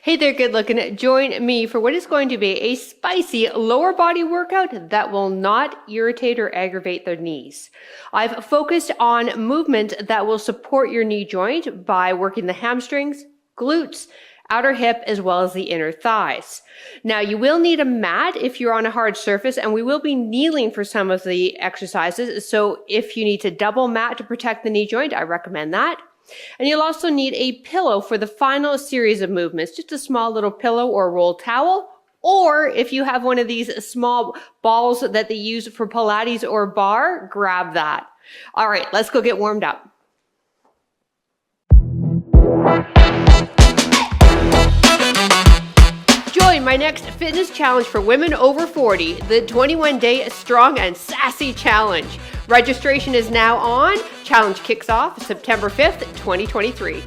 Hey there, good looking. Join me for what is going to be a spicy lower body workout that will not irritate or aggravate the knees. I've focused on movement that will support your knee joint by working the hamstrings, glutes, outer hip, as well as the inner thighs. Now, you will need a mat if you're on a hard surface, and we will be kneeling for some of the exercises. So if you need to double mat to protect the knee joint, I recommend that. And you'll also need a pillow for the final series of movements, just a small little pillow or roll towel. Or if you have one of these small balls that they use for Pilates or bar, grab that. All right, let's go get warmed up. Join my next fitness challenge for women over 40, the 21-day Strong and Sassy Challenge. Registration is now on. Challenge kicks off September 5th, 2023.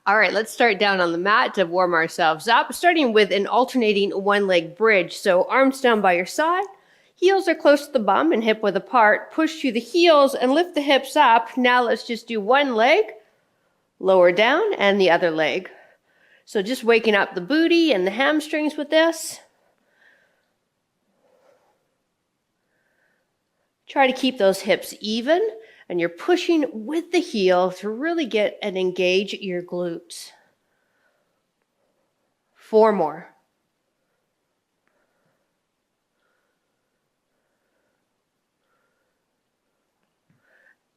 All right, let's start down on the mat to warm ourselves up, starting with an alternating one-leg bridge. So arms down by your side, heels are close to the bum and hip width apart. Push through the heels and lift the hips up. Now let's just do one leg, lower down, and the other leg. So just waking up the booty and the hamstrings with this. Try to keep those hips even, and you're pushing with the heel to really get and engage your glutes. 4 more.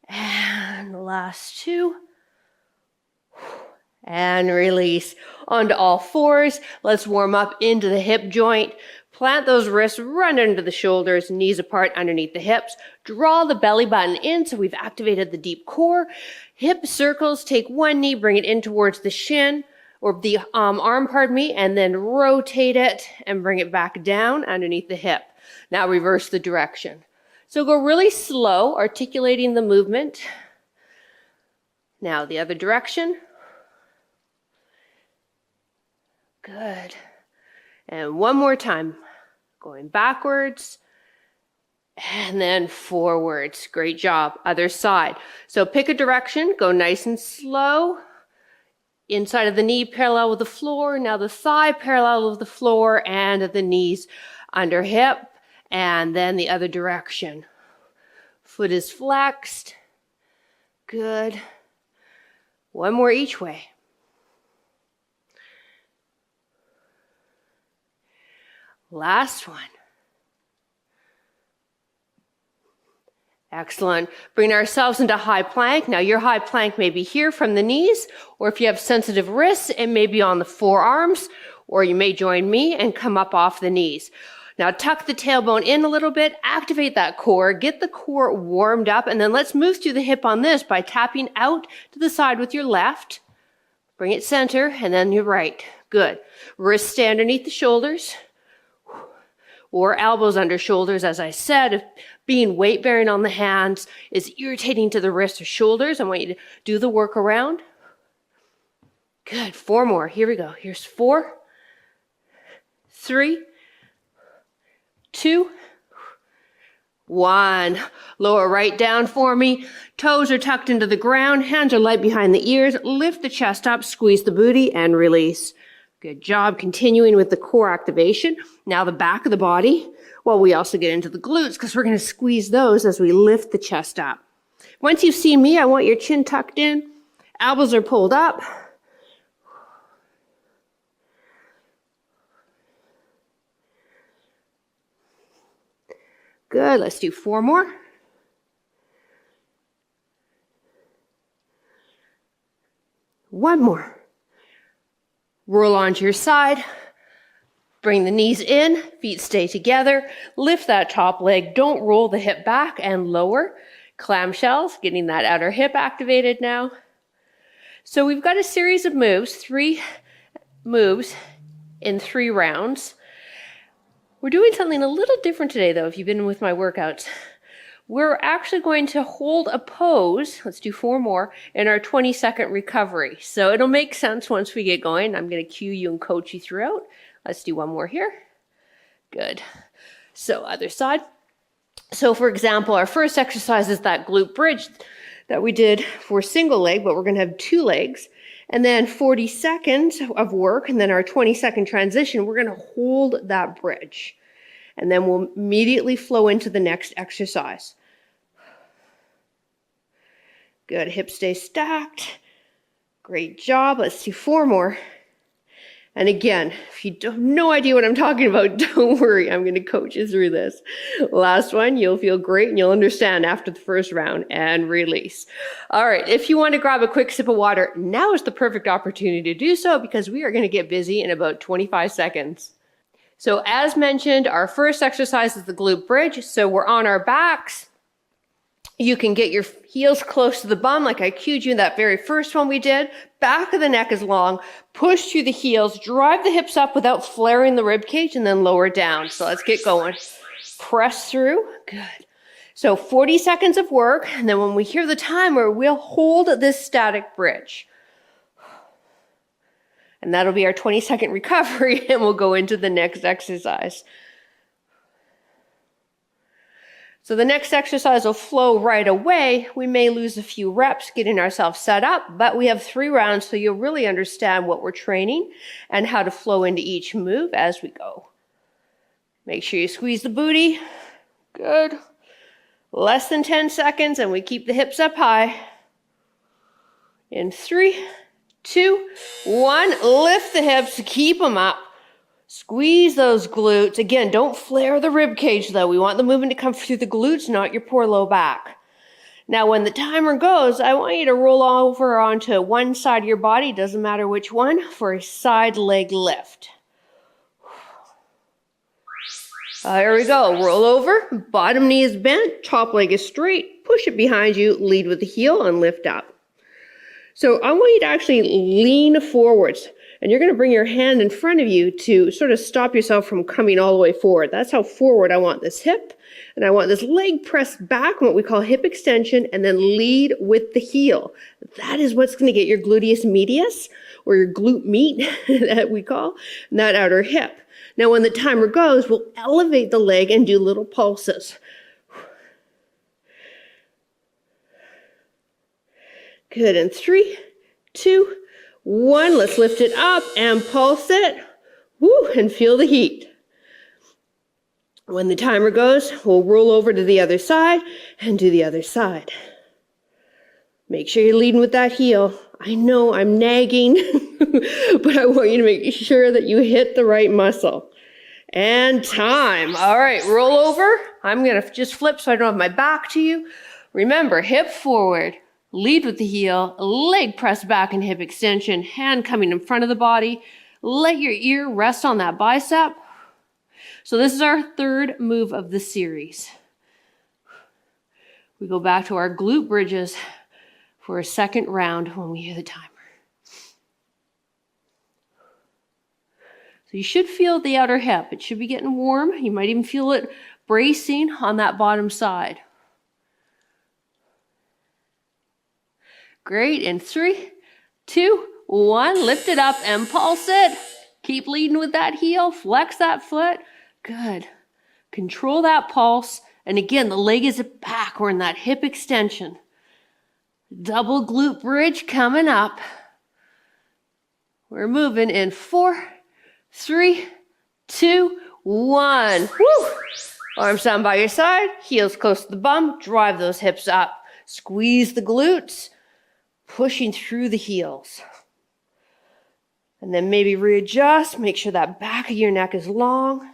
And the last 2. And release onto all 4s. Let's warm up into the hip joint. Plant those wrists, run under the shoulders, knees apart underneath the hips. Draw the belly button in so we've activated the deep core. Hip circles, take one knee, bring it in towards the shin or the arm, and then rotate it and bring it back down underneath the hip. Now reverse the direction. So go really slow, articulating the movement. Now the other direction. Good. And one more time. Going backwards and then forwards. Great job. Other side. So pick a direction. Go nice and slow. Inside of the knee parallel with the floor. Now the thigh parallel with the floor and the knees under hip. And then the other direction. Foot is flexed. Good. One more each way. Last one. Excellent. Bring ourselves into high plank. Now your high plank may be here from the knees, or if you have sensitive wrists, it may be on the forearms, or you may join me and come up off the knees. Now tuck the tailbone in a little bit, activate that core, get the core warmed up, and then let's move through the hip on this by tapping out to the side with your left. Bring it center, and then your right. Good. Wrists stay underneath the shoulders. Or elbows under shoulders, as I said. If being weight-bearing on the hands is irritating to the wrists or shoulders, I want you to do the work around. Good. 4 more. Here we go. Here's 4, 3, 2, 1. Lower right down for me. Toes are tucked into the ground. Hands are light behind the ears. Lift the chest up, squeeze the booty, and release. Good job. Continuing with the core activation. Now the back of the body. Well, we also get into the glutes because we're going to squeeze those as we lift the chest up. Once you've seen me, I want your chin tucked in. Elbows are pulled up. Good. Let's do 4 more. One more. Roll onto your side. Bring the knees in, feet stay together. Lift that top leg. Don't roll the hip back and lower. Clamshells, getting that outer hip activated now. So we've got a series of moves, 3 moves in 3 rounds. We're doing something a little different today, though, if you've been with my workouts. We're actually going to hold a pose, let's do 4 more, in our 20-second recovery. So it'll make sense once we get going. I'm going to cue you and coach you throughout. Let's do 1 more here. Good. So other side. So for example, our first exercise is that glute bridge. that we did for single leg, but we're going to have 2 legs. And then 40 seconds of work, and then our 20-second transition, we're going to hold that bridge. And then we'll immediately flow into the next exercise. Good, hips stay stacked. Great job. Let's do 4 more. And again, if you have no idea what I'm talking about, don't worry. I'm going to coach you through this. Last one, you'll feel great and you'll understand after the first round, and release. All right, if you want to grab a quick sip of water, now is the perfect opportunity to do so because we are going to get busy in about 25 seconds. So as mentioned, our first exercise is the glute bridge. So we're on our backs. You can get your heels close to the bum like I cued you in that very first one we did. Back of the neck is long. Push through the heels. Drive the hips up without flaring the rib cage and then lower down. So let's get going. Press through. Good. So 40 seconds of work. And then when we hear the timer, we'll hold this static bridge. And that'll be our 20-second recovery, and we'll go into the next exercise. So the next exercise will flow right away. We may lose a few reps getting ourselves set up, but we have 3 rounds, so you'll really understand what we're training and how to flow into each move as we go. Make sure you squeeze the booty. Good. Less than 10 seconds, and we keep the hips up high. In 3, 2, 1. Lift the hips, keep them up. Squeeze those glutes. Again, don't flare the rib cage though. We want the movement to come through the glutes, not your poor low back. Now, when the timer goes, I want you to roll over onto one side of your body, doesn't matter which one, for a side leg lift. Here we go. Roll over. Bottom knee is bent. Top leg is straight. Push it behind you. Lead with the heel and lift up. So I want you to actually lean forwards. And you're going to bring your hand in front of you to sort of stop yourself from coming all the way forward. That's how forward I want this hip. And I want this leg pressed back, what we call hip extension, and then lead with the heel. That is what's going to get your gluteus medius, or your glute meat that we call, that outer hip. Now when the timer goes, we'll elevate the leg and do little pulses. Good, and 3, 2, 1, let's lift it up and pulse it. Woo, and feel the heat. When the timer goes, we'll roll over to the other side and do the other side. Make sure you're leading with that heel. I know I'm nagging, but I want you to make sure that you hit the right muscle. And time. All right, roll over. I'm going to just flip so I don't have my back to you. Remember, hip forward. Lead with the heel, leg press back and hip extension, hand coming in front of the body. Let your ear rest on that bicep. So this is our 3rd move of the series. We go back to our glute bridges for a 2nd round when we hear the timer. So you should feel the outer hip. It should be getting warm. You might even feel it bracing on that bottom side. Great, in 3, 2, 1, lift it up and pulse it. Keep leading with that heel, flex that foot. Good. Control that pulse. And again, the leg is back. We're in that hip extension. Double glute bridge coming up. We're moving in 4, 3, 2, 1. Woo! Arms down by your side, heels close to the bum. Drive those hips up. Squeeze the glutes. Pushing through the heels. And then maybe readjust. Make sure that back of your neck is long.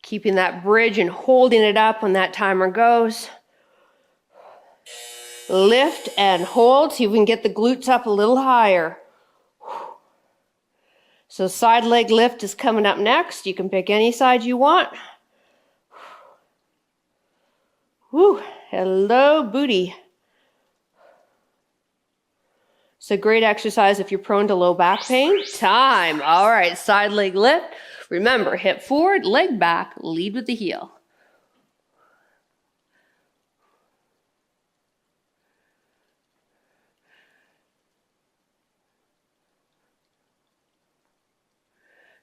Keeping that bridge and holding it up when that timer goes. Lift and hold. See if we can get the glutes up a little higher. So side leg lift is coming up next. You can pick any side you want. Woo, hello booty. It's a great exercise if you're prone to low back pain. Time. All right, side leg lift. Remember, hip forward, leg back, lead with the heel.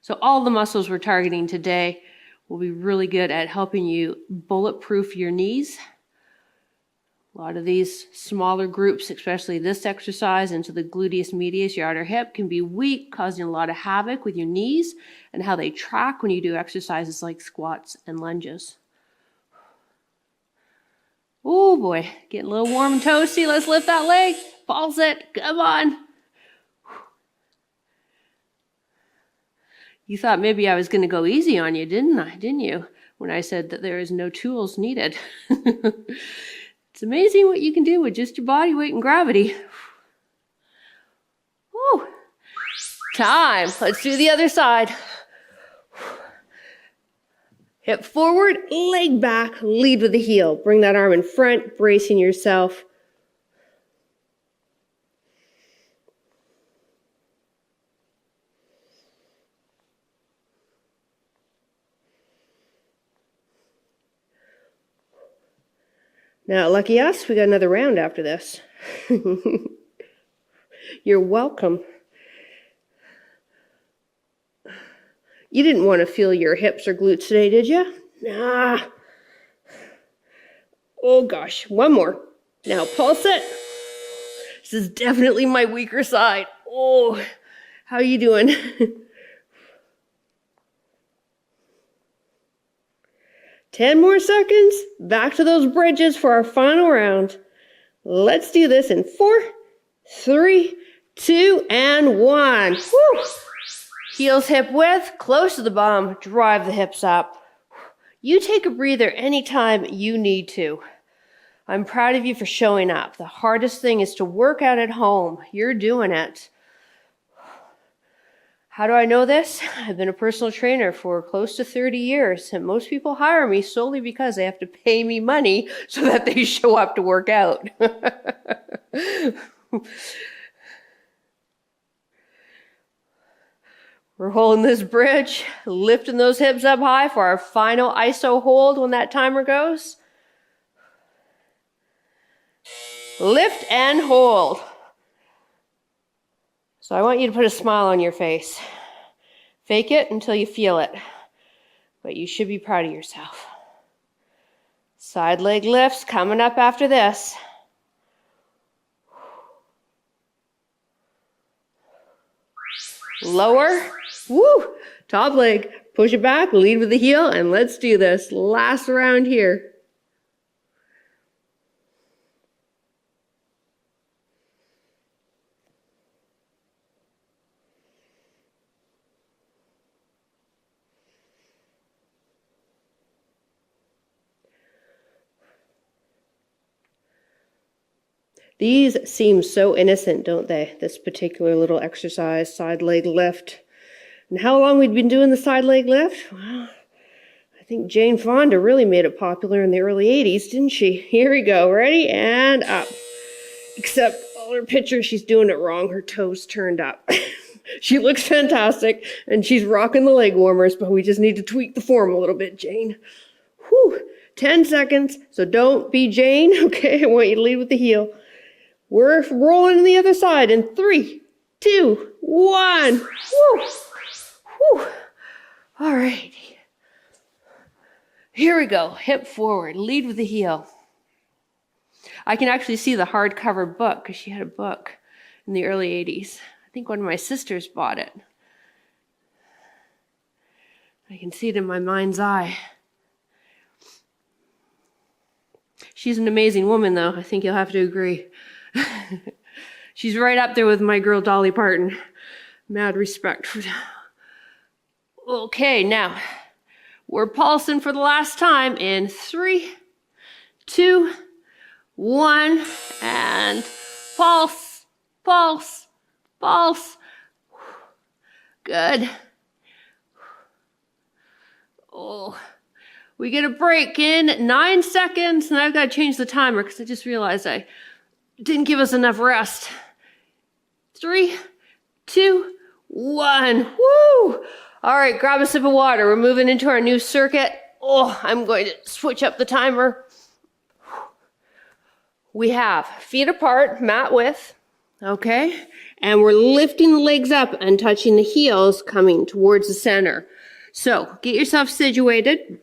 So all the muscles we're targeting today will be really good at helping you bulletproof your knees. A lot of these smaller groups, especially this exercise into the gluteus medius, your outer hip, can be weak, causing a lot of havoc with your knees and how they track when you do exercises like squats and lunges. Oh boy, getting a little warm and toasty. Let's lift that leg. Pulse it. Come on. You thought maybe I was going to go easy on you, didn't you? When I said that there is no tools needed. It's amazing what you can do with just your body weight and gravity. Woo. Time. Let's do the other side. Hip forward, leg back, lead with the heel. Bring that arm in front, bracing yourself. Now, lucky us, we got another round after this. You're welcome. You didn't want to feel your hips or glutes today, did you? Nah. Oh gosh, one more. Now pulse it. This is definitely my weaker side. Oh, how are you doing? 10 more seconds. Back to those bridges for our final round. Let's do this in 4, 3, 2, and 1. Woo! Heels hip width, close to the bum, drive the hips up. You take a breather anytime you need to. I'm proud of you for showing up. The hardest thing is to work out at home. You're doing it. How do I know this? I've been a personal trainer for close to 30 years, and most people hire me solely because they have to pay me money so that they show up to work out. We're holding this bridge, lifting those hips up high for our final iso hold when that timer goes. Lift and hold. So I want you to put a smile on your face. Fake it until you feel it. But you should be proud of yourself. Side leg lifts coming up after this. Lower. Woo! Top leg. Push it back, lead with the heel, and let's do this. Last round here. These seem so innocent, don't they? This particular little exercise, side leg lift. And how long we'd been doing the side leg lift? Well, I think Jane Fonda really made it popular in the early 80s, didn't she? Here we go. Ready? And up. Except all her pictures, she's doing it wrong. Her toes turned up. She looks fantastic, and she's rocking the leg warmers, but we just need to tweak the form a little bit, Jane. Whew. 10 seconds, so don't be Jane, okay? I want you to lead with the heel. We're rolling to the other side in 3, 2, 1. Woo! Woo! All right. Here we go. Hip forward. Lead with the heel. I can actually see the hardcover book because she had a book in the early 80s. I think one of my sisters bought it. I can see it in my mind's eye. She's an amazing woman, though. I think you'll have to agree. She's right up there with my girl Dolly Parton. Mad respect for that. Okay, now we're pulsing for the last time in 3, 2, 1, and pulse, pulse, pulse. Good. Oh, we get a break in 9 seconds, and I've got to change the timer because I just realized I didn't give us enough rest. 3, 2, 1. Woo! All right, grab a sip of water. We're moving into our new circuit. Oh, I'm going to switch up the timer. We have feet apart, mat width. Okay, and we're lifting the legs up and touching the heels coming towards the center. So get yourself situated.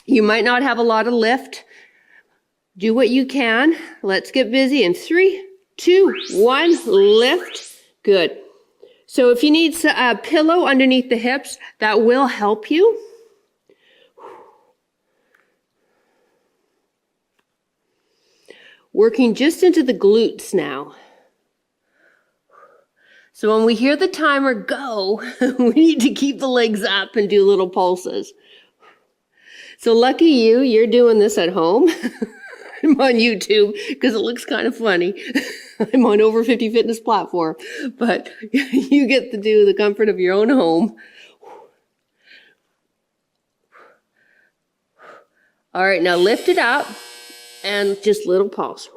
You might not have a lot of lift. Do what you can. Let's get busy in 3, 2, 1, lift. Good. So if you need a pillow underneath the hips, that will help you. Working just into the glutes now. So when we hear the timer go, we need to keep the legs up and do little pulses. So lucky you, you're doing this at home. I'm on YouTube because it looks kind of funny. I'm on Over 50 Fitness platform, but you get to do the comfort of your own home. All right, now lift it up and just little pulse.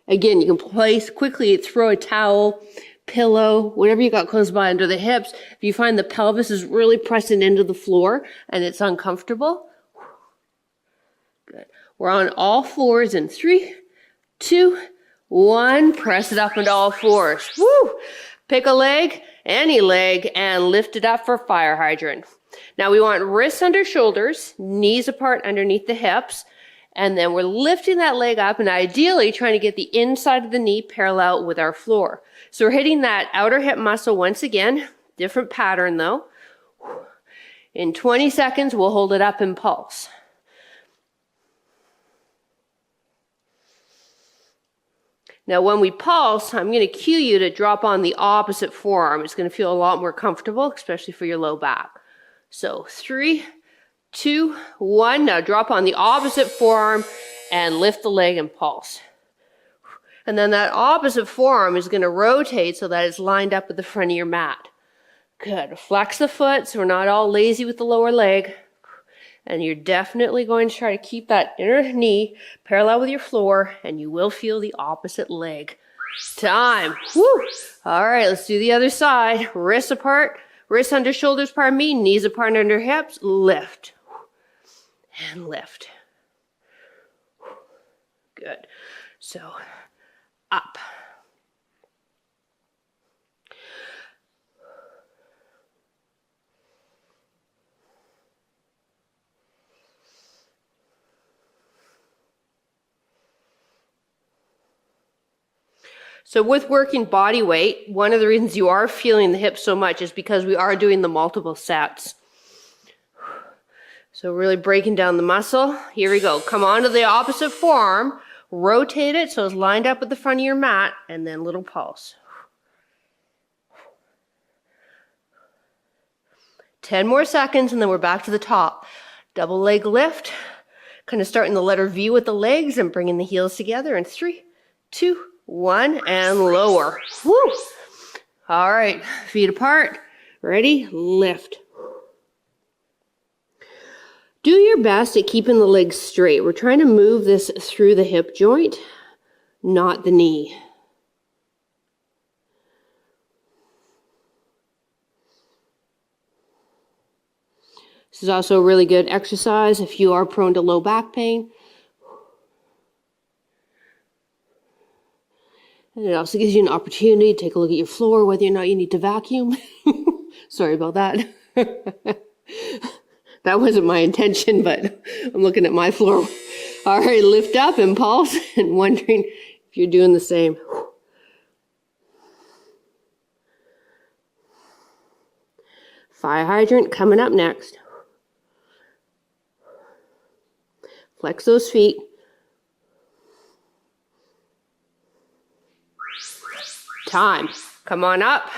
Again, you can place quickly, throw a towel, pillow, whatever you got close by under the hips. If you find the pelvis is really pressing into the floor and it's uncomfortable, good. We're on all fours in 3, 2, 1. Press it up into all fours. Woo! Pick a leg, any leg, and lift it up for fire hydrant. Now we want wrists under shoulders, knees apart underneath the hips, and then we're lifting that leg up and ideally trying to get the inside of the knee parallel with our floor. So we're hitting that outer hip muscle once again, different pattern though. In 20 seconds, we'll hold it up and pulse. Now when we pulse, I'm going to cue you to drop on the opposite forearm. It's going to feel a lot more comfortable, especially for your low back. So 3, 2, 1. Now drop on the opposite forearm and lift the leg and pulse. And then that opposite forearm is going to rotate so that it's lined up with the front of your mat. Good. Flex the foot so we're not all lazy with the lower leg. And you're definitely going to try to keep that inner knee parallel with your floor, and you will feel the opposite leg. Time. Woo! All right, let's do the other side. Wrists apart, wrists under shoulders, pardon me, knees apart under hips. Lift. And lift. Good. So, up. So with working body weight, one of the reasons you are feeling the hips so much is because we are doing the multiple sets. So really breaking down the muscle. Here we go. Come onto the opposite forearm, rotate it so it's lined up with the front of your mat, and then little pulse. 10 more seconds, and then we're back to the top. Double leg lift. Kind of starting the letter V with the legs and bringing the heels together in 3, 2, 1, and lower. Woo! All right, feet apart. Ready? Lift. Do your best at keeping the legs straight. We're trying to move this through the hip joint, not the knee. This is also a really good exercise if you are prone to low back pain. And it also gives you an opportunity to take a look at your floor, whether or not you need to vacuum. Sorry about that. That wasn't my intention, but I'm looking at my floor. All right, lift up and pulse and wondering if you're doing the same. Fire hydrant coming up next. Flex those feet. Time. Come on up.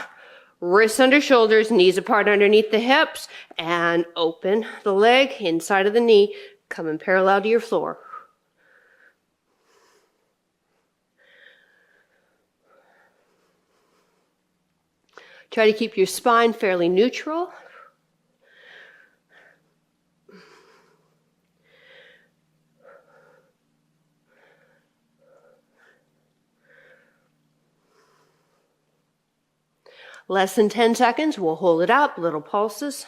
Wrists under shoulders, knees apart underneath the hips, and open the leg inside of the knee, coming parallel to your floor. Try to keep your spine fairly neutral. Less than 10 seconds, we'll hold it up, little pulses.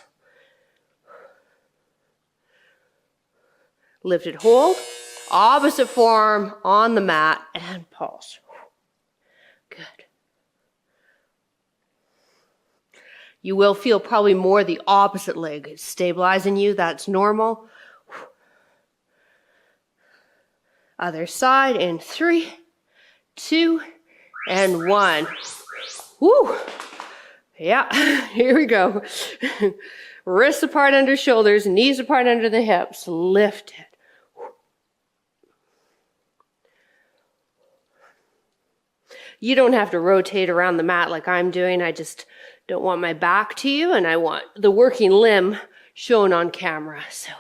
Lift it, hold. Opposite forearm on the mat and pulse. Good. You will feel probably more the opposite leg. It's stabilizing you. That's normal. Other side in 3, 2, and 1. Woo! Yeah, here we go. Wrists apart under shoulders, knees apart under the hips. Lift it. You don't have to rotate around the mat like I'm doing. I just don't want my back to you, and I want the working limb shown on camera. So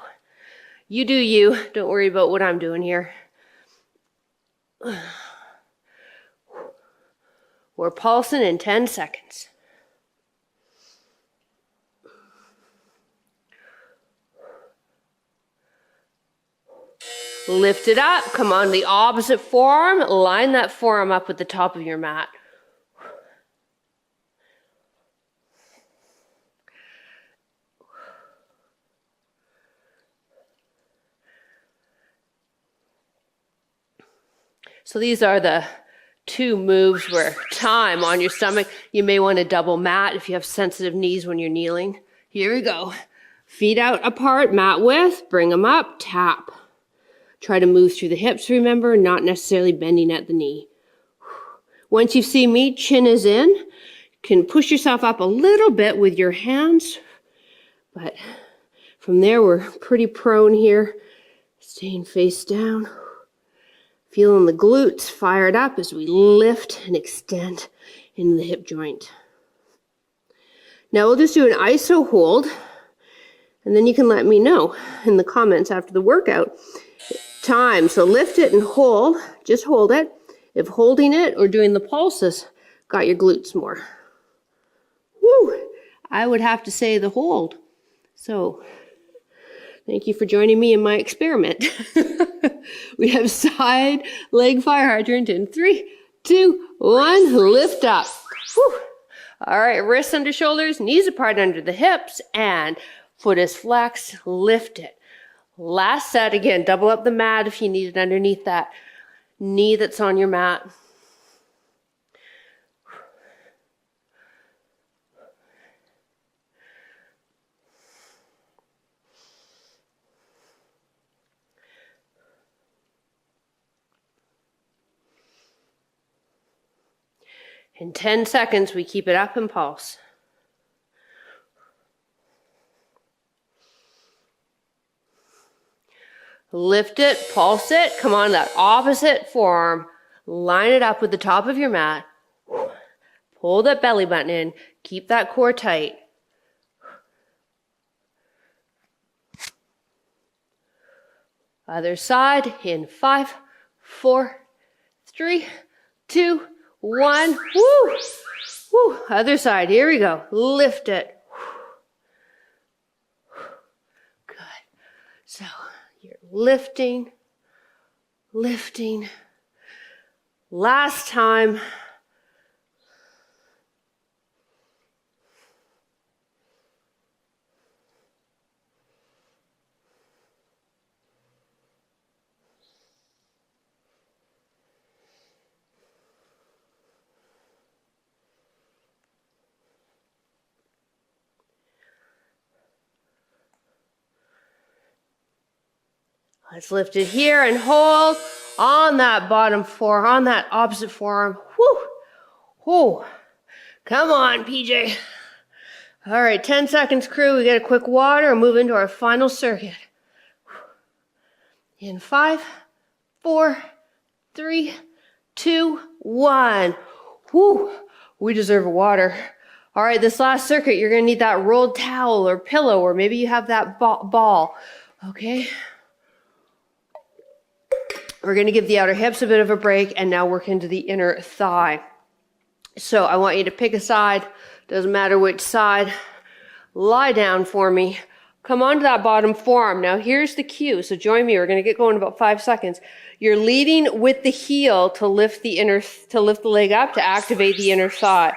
you do you. Don't worry about what I'm doing here. We're pulsing in 10 seconds. Lift it up. Come on, the opposite forearm. Line that forearm up with the top of your mat. So these are the 2 moves where time on your stomach. You may want to double mat if you have sensitive knees when you're kneeling. Here we go. Feet out apart, mat width. Bring them up, tap. Try to move through the hips, remember, not necessarily bending at the knee. Once you see me, chin is in. You can push yourself up a little bit with your hands. But from there, we're pretty prone here. Staying face down. Feeling the glutes fired up as we lift and extend into the hip joint. Now we'll just do an iso hold. And then you can let me know in the comments after the workout. Time. So lift it and hold. Just hold it. If holding it or doing the pulses got your glutes more. Woo! I would have to say the hold. So thank you for joining me in my experiment. We have side leg fire hydrant in 3, 2, 1. Lift up. Woo! All right, wrists under shoulders, knees apart under the hips, and foot is flexed. Lift it. Last set, again, double up the mat if you need it underneath that knee that's on your mat. In 10 seconds, we keep it up and pulse. Lift it, pulse it. Come on, that opposite forearm. Line it up with the top of your mat. Pull that belly button in. Keep that core tight. Other side in 5, 4, 3, 2, 1. Woo! Woo! Other side. Here we go. Lift it. Good. So you're lifting, lifting. Last time. Let's lift it here and hold on that bottom forearm, on that opposite forearm. Woo! Woo! Come on, PJ. All right, 10 seconds, crew. We get a quick water and move into our final circuit. In 5, 4, 3, 2, 1. Woo! We deserve a water. All right, this last circuit, you're going to need that rolled towel or pillow, or maybe you have that ball. Okay? We're going to give the outer hips a bit of a break and now work into the inner thigh. So I want you to pick a side. Doesn't matter which side. Lie down for me. Come onto that bottom forearm. Now here's the cue. So join me. We're going to get going in about 5 seconds. You're leading with the heel to lift the leg up to activate the inner thigh.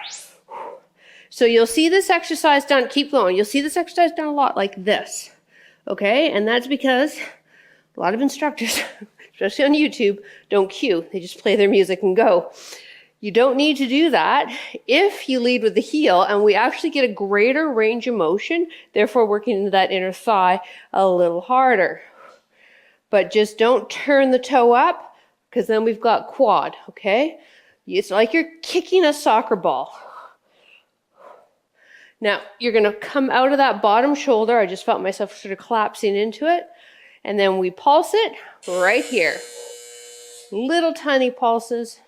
So you'll see this exercise done. Keep going. You'll see this exercise done a lot like this. Okay? And that's because a lot of instructors, especially on YouTube, don't cue. They just play their music and go. You don't need to do that if you lead with the heel, and we actually get a greater range of motion, therefore working into that inner thigh a little harder. But just don't turn the toe up, because then we've got quad, okay? It's like you're kicking a soccer ball. Now, you're going to come out of that bottom shoulder. I just felt myself sort of collapsing into it. And then we pulse it right here. Little tiny pulses.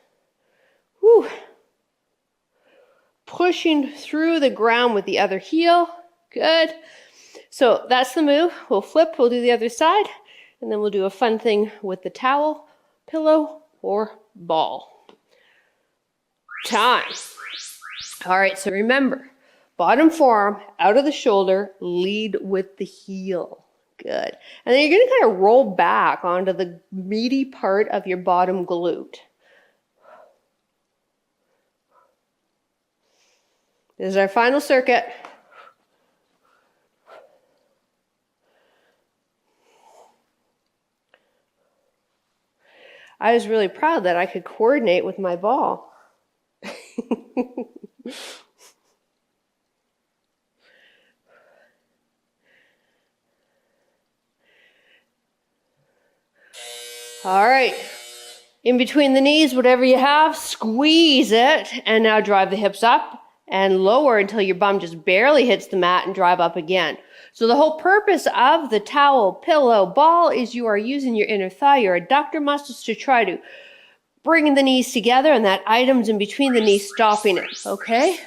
Whew. Pushing through the ground with the other heel. Good. So that's the move. We'll flip, we'll do the other side, and then we'll do a fun thing with the towel, pillow, or ball. Time. All right, so remember, bottom forearm out of the shoulder, lead with the heel. Good. And then you're going to kind of roll back onto the meaty part of your bottom glute. This is our final circuit. I was really proud that I could coordinate with my ball. All right. In between the knees, whatever you have, squeeze it, and now drive the hips up and lower until your bum just barely hits the mat and drive up again. So the whole purpose of the towel, pillow, ball is you are using your inner thigh, your adductor muscles to try to bring the knees together, and that item's in between the knees stopping it, okay?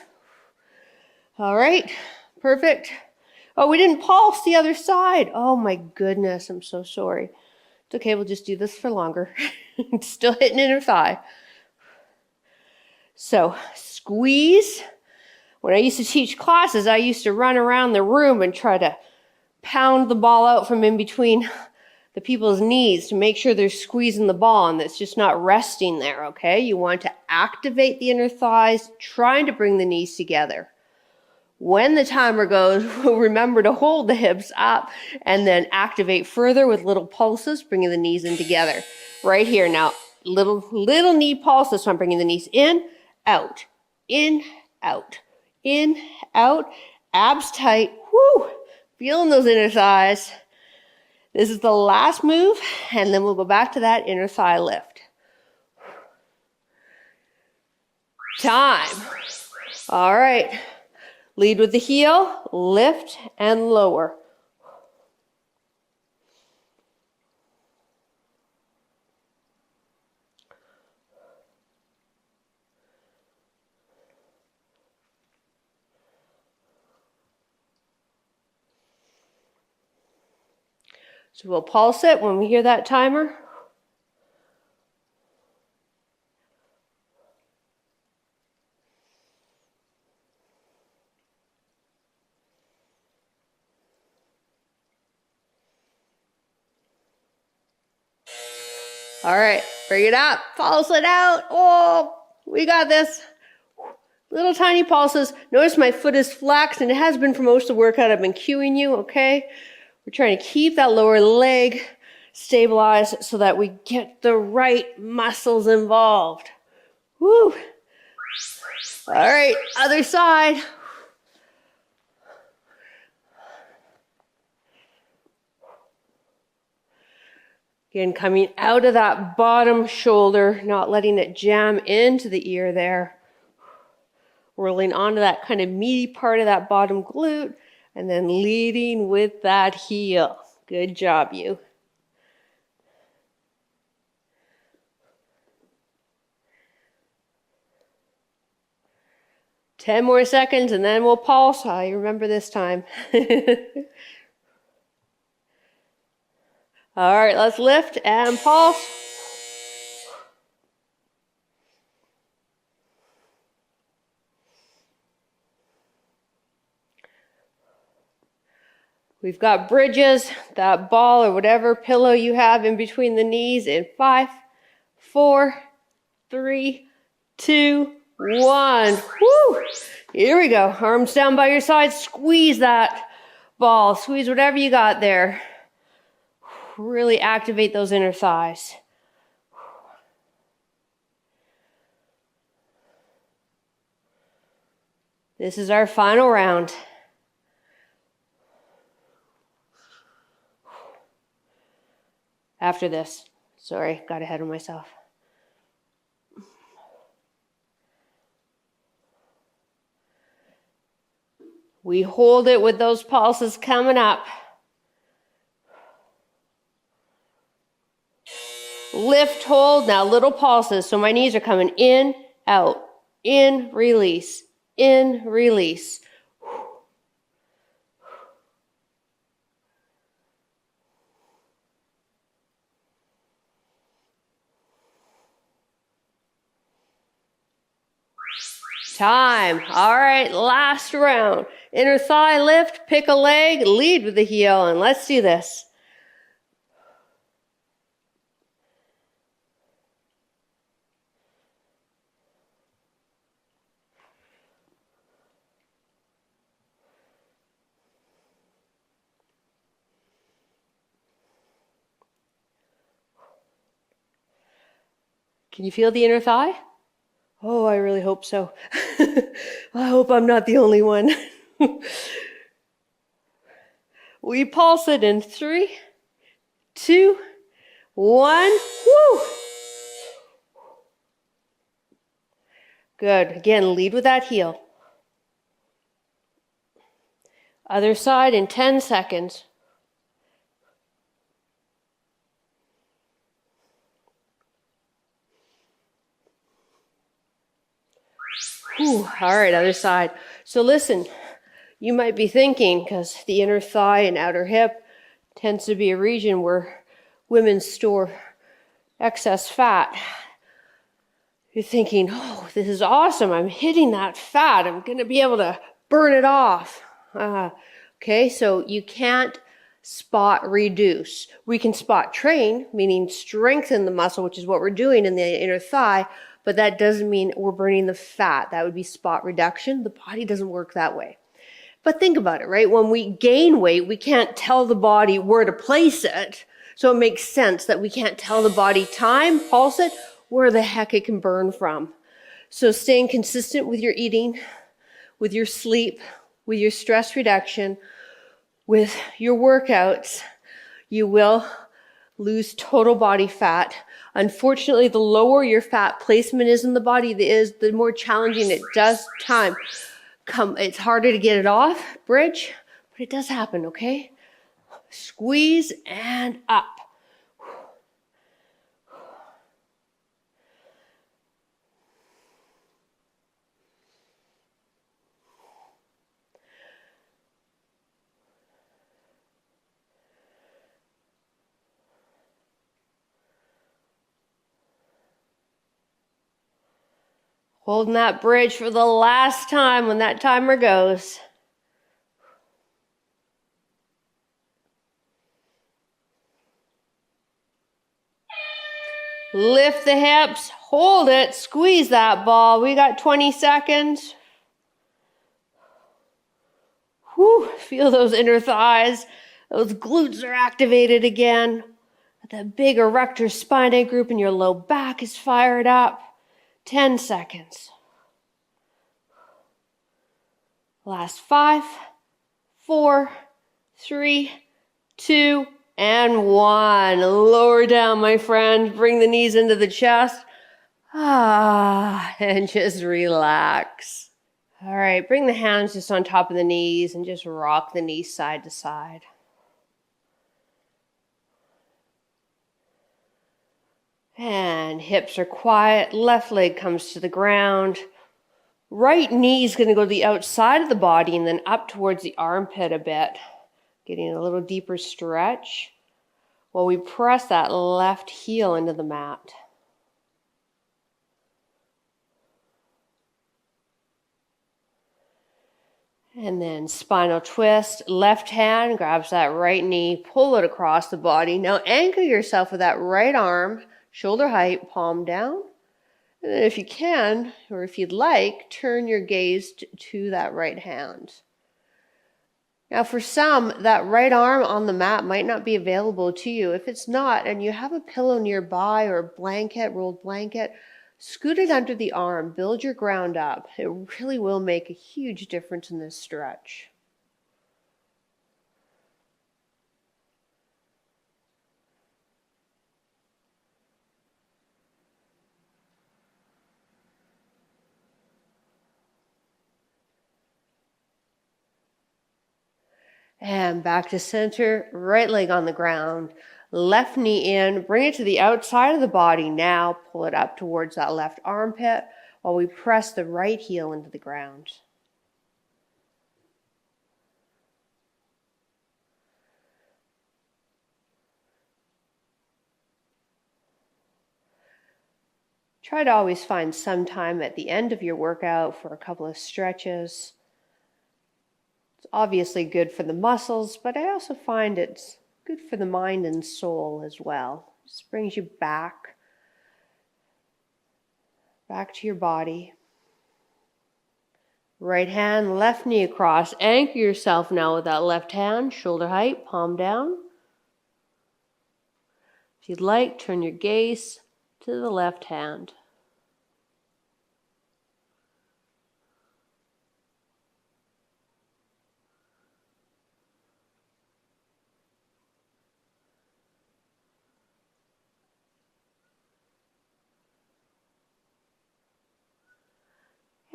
All right, perfect. Oh, we didn't pulse the other side. Oh my goodness, I'm so sorry. It's okay, we'll just do this for longer. Still hitting inner thigh. So squeeze. When I used to teach classes, I used to run around the room and try to pound the ball out from in between the people's knees to make sure they're squeezing the ball and it's just not resting there, okay? You want to activate the inner thighs, trying to bring the knees together. When the timer goes, remember to hold the hips up and then activate further with little pulses, bringing the knees in together. Right here now, little knee pulses, so I'm bringing the knees in, out, in, out. In, out, abs tight, whoo, feeling those inner thighs. This is the last move, and then we'll go back to that inner thigh lift. Time. All right, lead with the heel, lift and lower. So we'll pulse it when we hear that timer. All right, bring it up, pulse it out. Oh, we got this. Little tiny pulses. Notice my foot is flexed, and it has been for most of the workout. I've been cueing you, okay? We're trying to keep that lower leg stabilized so that we get the right muscles involved. Woo! All right, other side. Again, coming out of that bottom shoulder, not letting it jam into the ear there. Rolling onto that kind of meaty part of that bottom glute, and then leading with that heel. Good job, you. Ten more seconds, and then we'll pulse. I remember this time. All right, let's lift and pulse. We've got bridges, that ball or whatever pillow you have in between the knees in 5, 4, 3, 2, 1. Woo! Here we go. Arms down by your side. Squeeze that ball. Squeeze whatever you got there. Really activate those inner thighs. This is our final round. After this, sorry, got ahead of myself. We hold it with those pulses coming up. Lift, hold, now little pulses. So my knees are coming in, out, in, release, in, release. Time. All right, last round. Inner thigh lift, pick a leg, lead with the heel, and let's do this. Can you feel the inner thigh? Oh, I really hope so. I hope I'm not the only one. We pulse it in 3, 2, 1. Woo! Good. Again, lead with that heel. Other side in 10 seconds. Whew. All right, other side. So listen, you might be thinking, because the inner thigh and outer hip tends to be a region where women store excess fat. You're thinking, oh, this is awesome. I'm hitting that fat. I'm going to be able to burn it off. Okay, so you can't spot reduce. We can spot train, meaning strengthen the muscle, which is what we're doing in the inner thigh, but that doesn't mean we're burning the fat. That would be spot reduction. The body doesn't work that way. But think about it, right? When we gain weight, we can't tell the body where to place it. So it makes sense that we can't tell the body time, pulse it, where the heck it can burn from. So staying consistent with your eating, with your sleep, with your stress reduction, with your workouts, you will lose total body fat. Unfortunately, the lower your fat placement is in the body, the more challenging it does it's harder to get it off, bridge, but it does happen, okay? Squeeze and up. Holding that bridge for the last time when that timer goes. Lift the hips, hold it, squeeze that ball. We got 20 seconds. Whew, feel those inner thighs. Those glutes are activated again. The big erector spinae group in your low back is fired up. 10 seconds. Last 5, 4, 3, 2, and 1. Lower down, my friend. Bring the knees into the chest. And just relax. All right, bring the hands just on top of the knees and just rock the knees side to side. And hips are quiet. Left leg comes to the ground. Right knee is going to go to the outside of the body and then up towards the armpit a bit. Getting a little deeper stretch while we press that left heel into the mat. And then spinal twist. Left hand grabs that right knee. Pull it across the body. Now anchor yourself with that right arm. Shoulder height, palm down. And then if you can, or if you'd like, turn your gaze to that right hand. Now for some, that right arm on the mat might not be available to you. If it's not, and you have a pillow nearby or a blanket, rolled blanket, Scoot it under the arm, build your ground up. It really will make a huge difference in this stretch. And back to center, right leg on the ground, left knee in, bring it to the outside of the body now, pull it up towards that left armpit while we press the right heel into the ground. Try to always find some time at the end of your workout for a couple of stretches. It's obviously good for the muscles, but I also find it's good for the mind and soul as well. It just brings you back to your body. Right hand, left knee across. Anchor yourself now with that left hand, shoulder height, palm down. If you'd like, turn your gaze to the left hand.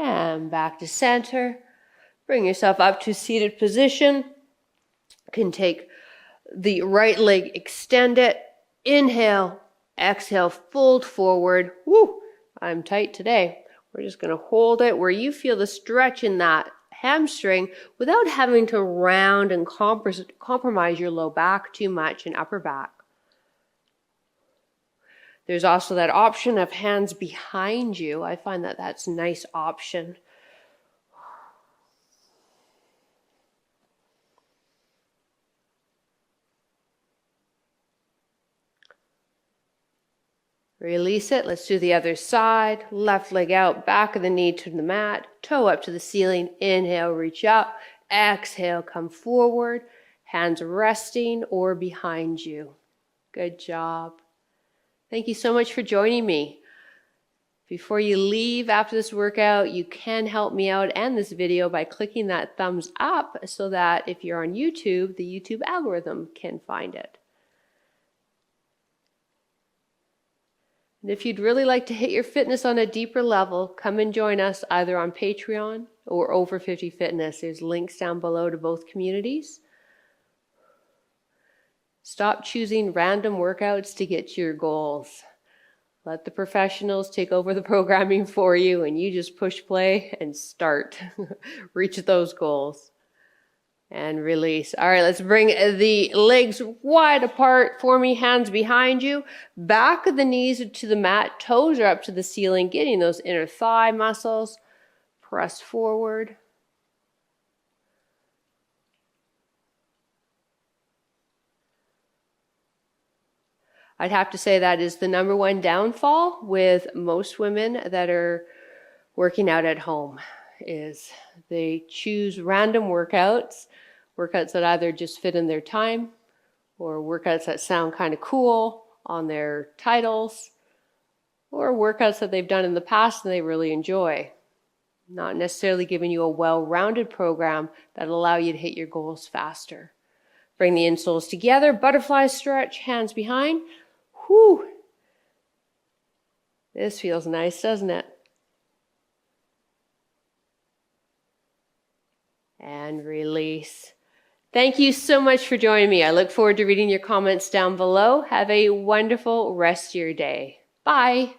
And back to center. Bring yourself up to seated position. You can take the right leg, extend it. Inhale, exhale, fold forward. Woo, I'm tight today. We're just going to hold it where you feel the stretch in that hamstring without having to round and compromise your low back too much and upper back. There's also that option of hands behind you. I find that that's a nice option. Release it. Let's do the other side. Left leg out, back of the knee to the mat, toe up to the ceiling. Inhale, reach up. Exhale, come forward. Hands resting or behind you. Good job. Thank you so much for joining me. Before you leave after this workout, you can help me out and this video by clicking that thumbs up so that if you're on YouTube, the YouTube algorithm can find it. And if you'd really like to hit your fitness on a deeper level, come and join us either on Patreon or Over 50 Fitness. There's links down below to both communities. Stop choosing random workouts to get to your goals. Let the professionals take over the programming for you and you just push play and start. Reach those goals. And release. All right, let's bring the legs wide apart for me, hands behind you. Back of the knees to the mat, toes are up to the ceiling, getting those inner thigh muscles. Press forward. I'd have to say that is the number one downfall with most women that are working out at home is they choose random workouts that either just fit in their time or workouts that sound kind of cool on their titles or workouts that they've done in the past and they really enjoy. Not necessarily giving you a well-rounded program that'll allow you to hit your goals faster. Bring the insoles together, butterfly stretch, hands behind. Whew. This feels nice, doesn't it? And release. Thank you so much for joining me. I look forward to reading your comments down below. Have a wonderful rest of your day. Bye.